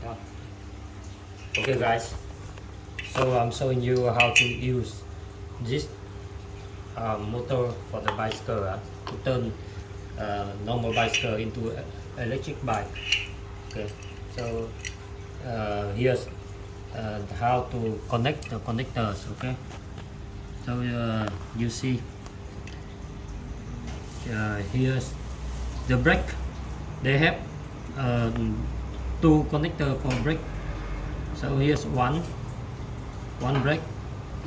One. Okay guys, so I'm showing you how to use this motor for the bicycle to turn normal bicycle into electric bike. Okay, so here's how to connect the connectors. Okay, so you see here's the brake. They have two connector for brake. So here's one brake.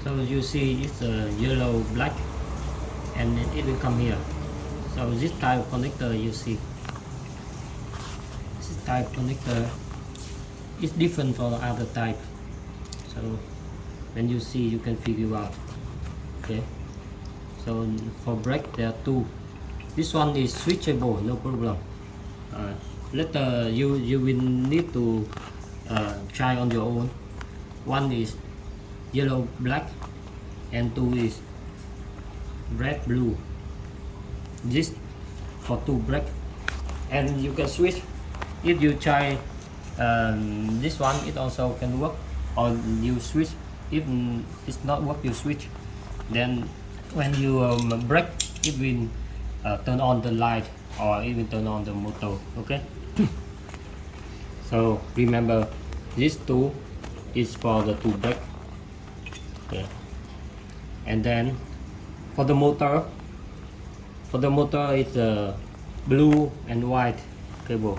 So you see it's yellow black, and it will come here. So this type of connector you see, this type of connector is different from the other type. So when you see, you can figure out. Okay, so for brake there are two. This one is switchable, no problem. Later you will need to try on your own. One is yellow black and two is red blue. This for two brake, and you can switch. If you try this one, it also can work, or you switch. If it's not work, you switch. Then when you brake, it will turn on the light, or even turn on the motor. Okay. So remember, this two is for the two brake. Okay. And then for the motor it's blue and white cable.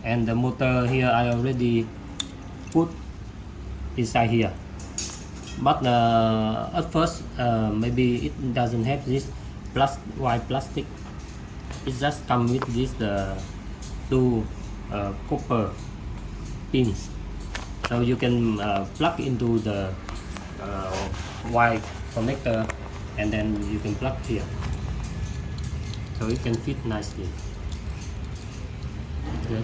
And the motor here I already put inside here. But at first maybe it doesn't have this white plastic. It just comes with this two copper pins. So you can plug into the white connector, and then you can plug here. So it can fit nicely. Okay.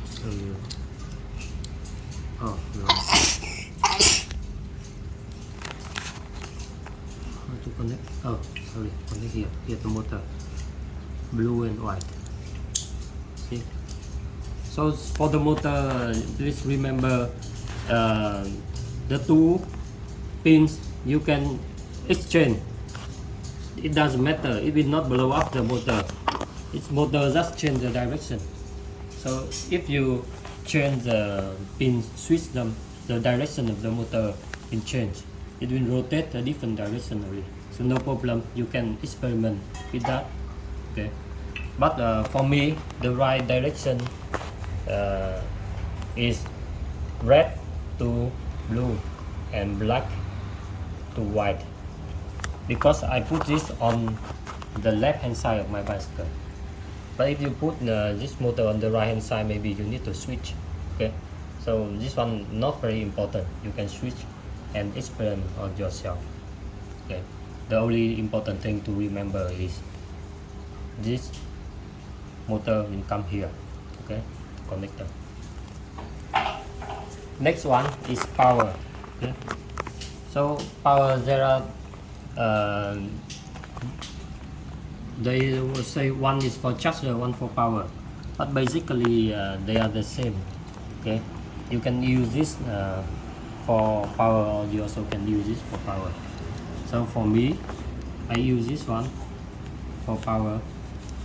So oh no. How to connect? Oh, sorry, connect here. Here's the motor, blue and white. See? So for the motor, please remember the two pins you can exchange. It doesn't matter, it will not blow up the motor. Its motor just change the direction. So if you change the pins, switch them, the direction of the motor will change. It will rotate a different direction only. So no problem, you can experiment with that. Okay. But for me, the right direction is red to blue and black to white, because I put this on the left hand side of my bicycle. But if you put this motor on the right hand side, maybe you need to switch. Okay, so this one not very important, you can switch and experiment on yourself. Okay, the only important thing to remember is this motor will come here. Okay, connector. Next one is power. Okay, so power, there are they will say one is for charger, one for power, but basically they are the same. Okay, you can use this for power, or you also can use this for power. So for me, I use this one for power,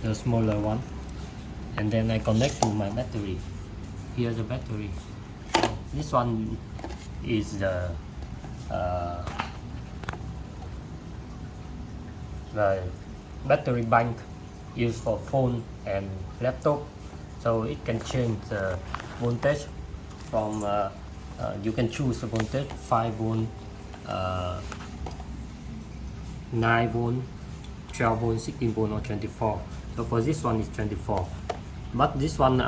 the smaller one, and then I connect to my battery. Here's the battery. This one is the battery bank used for phone and laptop. So it can change the voltage from you can choose the voltage 5 volt, 9 volt, 12 volt, 16 volt, or 24. So for this one is 24, but this one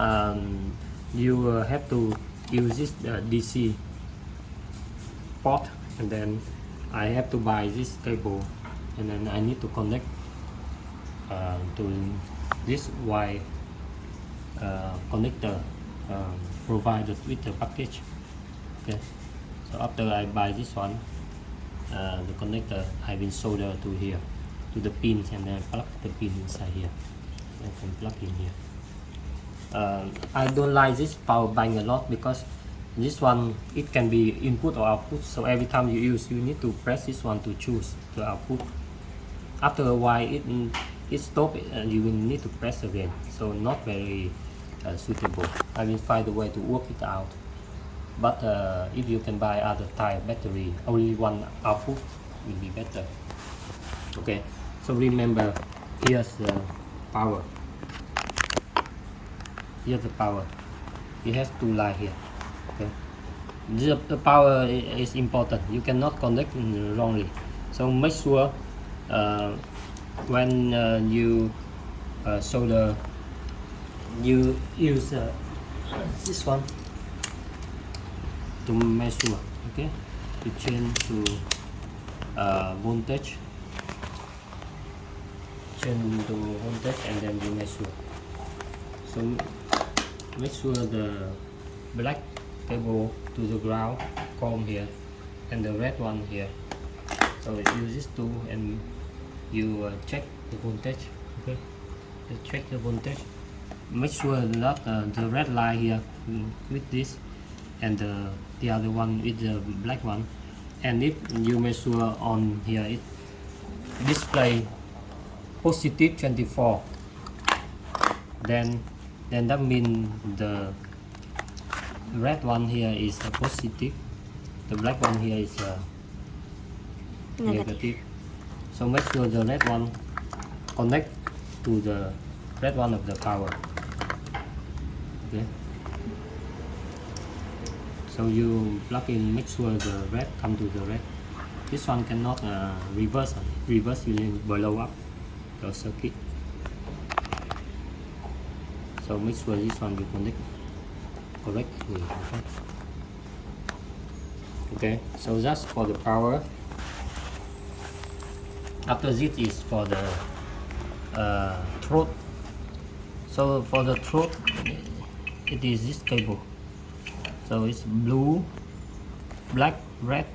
you have to use this DC port, and then I have to buy this cable, and then I need to connect to this Y connector provided with the package. Okay, so after I buy this one, the connector I will solder to here, to the pins, and then plug the pin inside here. So I can plug in here. I don't like this power bank a lot because this one it can be input or output, so every time you use you need to press this one to choose the output. After a while it stop and you will need to press again, so not very suitable. I will find a way to work it out, but if you can buy other type battery, only one output will be better. Okay, so remember, here's the power. Here's the power. It has two lines here. Okay, the power is important. You cannot connect wrongly. So make sure when you solder, you use this one to measure. Okay, to change to voltage. Change to voltage and then you measure. So make sure the black cable to the ground come here and the red one here. So use this tool and you check the voltage. Okay, you check the voltage. Make sure that the red line here with this and the other one with the black one. And if you measure on here, it display positive 24. Then that means the red one here is a positive, the black one here is a negative. So make sure the red one connect to the red one of the power. Okay, so you plug in, make sure the red come to the red. This one cannot reverse. Reverse you will blow up the circuit. So make sure this one you connect correctly. Okay, so that's for the power. After this is for the throat. So for the throat, it is this cable. So it's blue, black, red.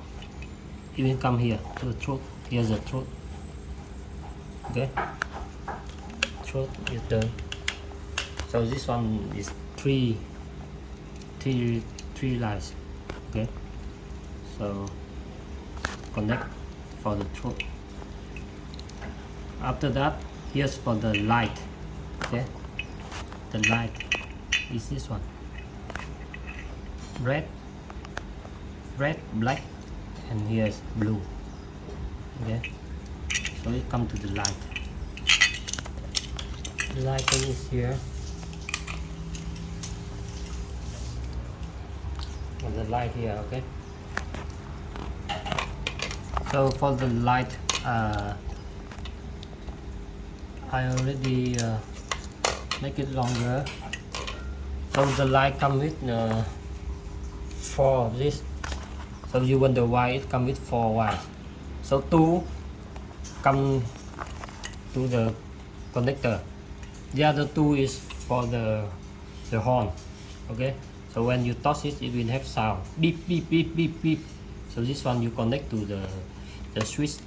It will come here to the throat. Here's the throat. Okay, throat is done. So this one is three lines. Okay, so connect for the throat. After that, here's for the light. Okay, the light is this one. Red, black, and here's blue. Okay, so it come to the light. The lighting is here. And the light here. Okay, so for the light, I already make it longer. So the light come with 4 of this. So you wonder why it come with 4 wires. So 2 come to the connector. The other 2 is for the horn. Okay, so when you touch it, it will have sound, beep beep beep beep beep. So this one you connect to the switch.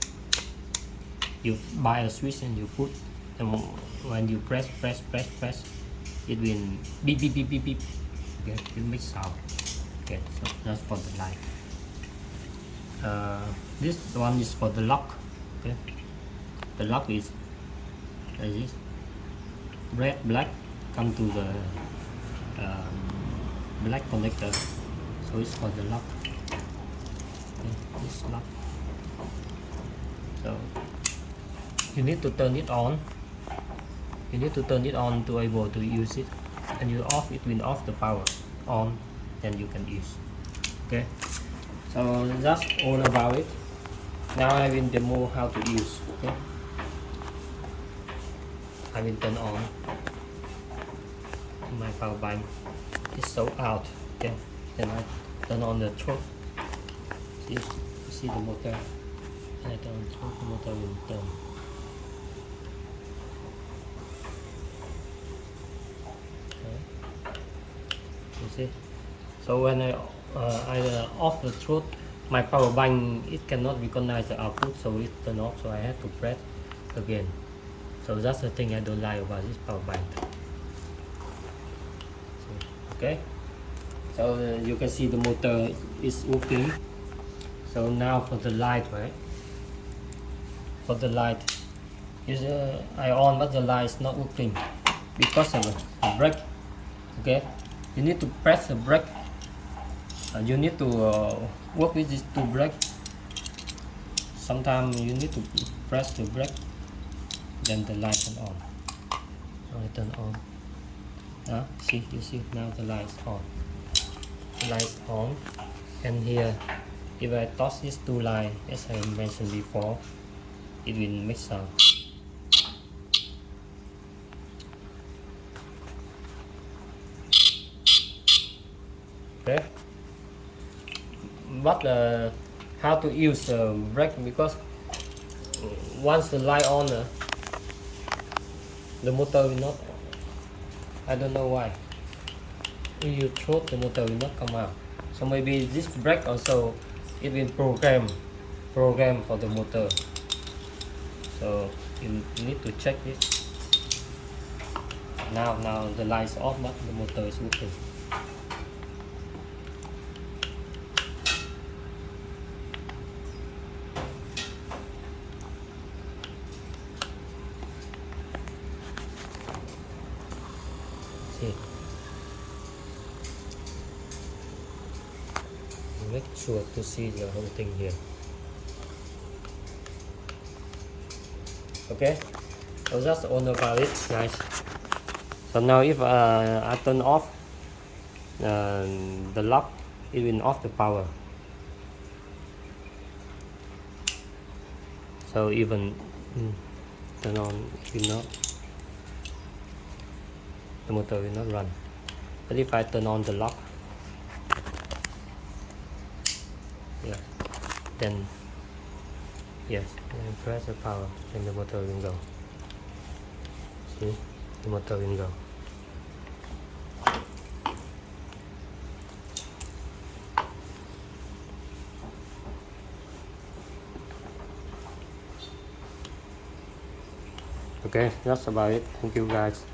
You buy a switch and you put, and when you press, it will beep beep beep beep beep. Okay, it makes sound. Okay, so that's for the light. This one is for the lock. Okay, the lock is like this. Red, black come to the black connector, so it's for the lock. Okay, this lock. So you need to turn it on. You need to turn it on to able to use it, and you off it will off the power. On, then you can use. Okay, so that's all about it. Now I will demo how to use. Okay, I will turn on my power bank. It's so out. Okay, then I turn on the throat. See the motor. And I turn on the throat, the motor will turn. You see, so when I off the throat, my power bank, it cannot recognize the output, so it turn off. So I have to press again. So that's the thing I don't like about this power bank. Okay, so you can see the motor is working. So now for the light, right? For the light, is I on, but the light is not working because of the brake. Okay, you need to press the brake. You need to work with these two brakes. Sometimes you need to press the brake, then the light turn on. Turn on. See, you see now the light is on. The light is on, and here, if I touch these two lines, as I mentioned before, it will make sound. Okay, but how to use brake, because once the light on, the motor will not. I don't know why. If you throw, the motor will not come out. So maybe this brake also, it will program for the motor. So you need to check this. Now the light is off, but the motor is working. See, make sure to see the whole thing here. Okay, so that's all about it, guys. So now if I turn off the lock, it will off the power. So even turn on, it will not, the motor will not run. But if I turn on the lock, yeah, then yes, and press the power, then the motor will go. See, the motor will go. Okay, that's about it. Thank you guys.